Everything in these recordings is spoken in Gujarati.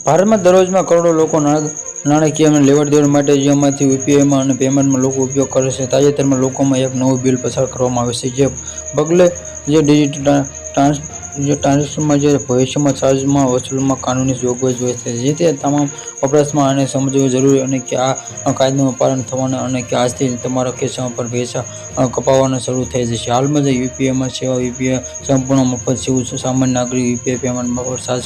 ભારતમાં દરરોજમાં કરોડો લોકો નાણાકીય અને લેવડ-દેવડ માટે જેમાંથી યુપીઆઈમાં અને પેમેન્ટમાં લોકો ઉપયોગ કરે છે. તાજેતરમાં લોકોમાં એક નવું બિલ પસાર કરવામાં આવ્યું છે, જે પગલે જે ડિજિટલ ટ્રાન્ઝેક્શનમાં જે ભવિષ્યમાં ચાર્જમાં વસૂલમાં કાનૂની જોગવાઈ જોઈ છે, જેથી તમામ વપરાશમાં આને સમજવું જરૂરી અને કે આ કાયદાનું પાલન થવાનું અને કે આજથી તમારા ખિસ્સામાં પર પૈસા કપાવવાના શરૂ થઈ જશે. હાલમાં જે યુપીઆઈમાં સેવા યુપીઆઈ સંપૂર્ણ મફત છે. સામાન્ય નાગરિક યુપીઆઈ પેમેન્ટમાં પર ચાર્જ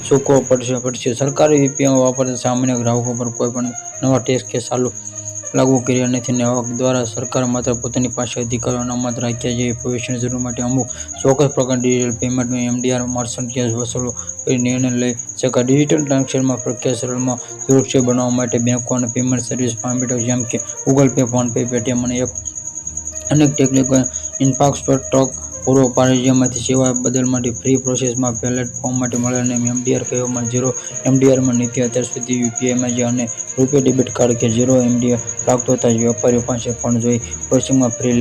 ચૂકવવો પડશે. સરકારે યુપીઆઈ વાપરતા સામાન્ય ગ્રાહકો પર કોઈ પણ નવા ટેક્સ કે લાગુ કર્યા નથી અને આ દ્વારા સરકારે માત્ર પોતાની પાસે અધિકારો અનામત રાખ્યા છે. ભવિષ્યની જરૂર માટે અમુક ચોક્કસ પ્રકારની digital payment MDR merchant cache વસૂલ કરી નિર્ણય લઈ શકાય. ડિજિટલ ટ્રાન્ઝેક્શનમાં પ્રક્રિયા સરળમાં સુરક્ષિત બનાવવા માટે બેંકો અને પેમેન્ટ સર્વિસ પ્રોવાઇડર્સ જેમ કે Google pay, phone pay, Paytm અને અનેક ટેકનિકલ ઇન્ફ્રાસ્ટ્રક્ચર પૂરો પાડે છે, જેમાંથી સેવા બદલવાની ફ્રી પ્રોસેસમાં પ્લેટફોર્મ માટે મળે અને એમડીઆર કહેવામાં ઝીરો એમડીઆરમાં નીતિ. અત્યાર સુધી યુપીઆઈમાં જે અને રૂપે ડેબિટ કાર્ડ કે ઝીરો એમડીઆર લાગતો હતા. વેપારીઓ પાસે પણ જોઈ પ્રોસેસિંગમાં ફ્રી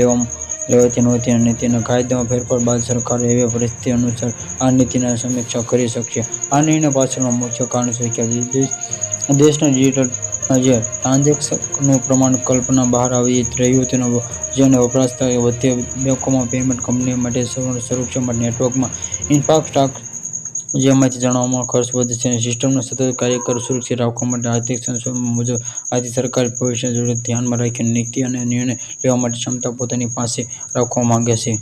લેવાતી નહોતી અને તેના કાયદામાં ફેરફાર બાદ સરકાર હવે પરિસ્થિતિ અનુસાર આ નીતિની સમીક્ષા કરી શકશે. આ નિર્ણય પાછળનું મુખ્ય કારણ છે કે દેશના ડિજિટલ જે ટ્રાન્ઝેક્શનનું પ્રમાણ કલ્પના બહાર આવી રહ્યું છે જેને વપરાશતા વધે. બેંકોમાં પેમેન્ટ કંપનીઓ માટે સુરક્ષા માટે નેટવર્કમાં ઇન્ફ્રાસ્ટ્રક્ચર જેમાંથી જાળવવામાં ખર્ચ વધે છે અને સિસ્ટમને સતત કાર્યરત સુરક્ષિત રાખવા માટે આર્થિક સંશોધન મુજબ આથી સરકારે ભવિષ્યની જરૂરિયાત ધ્યાનમાં રાખીને નીતિ અને નિર્ણય લેવા માટે ક્ષમતા પોતાની પાસે રાખવા માંગે છે.